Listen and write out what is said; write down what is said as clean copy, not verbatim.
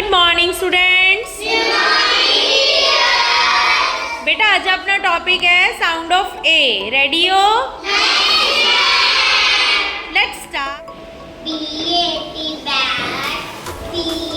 Good morning students. बेटा आज अपना टॉपिक है साउंड ऑफ ए। रेडी हो? Let's start. B-A-T bat, C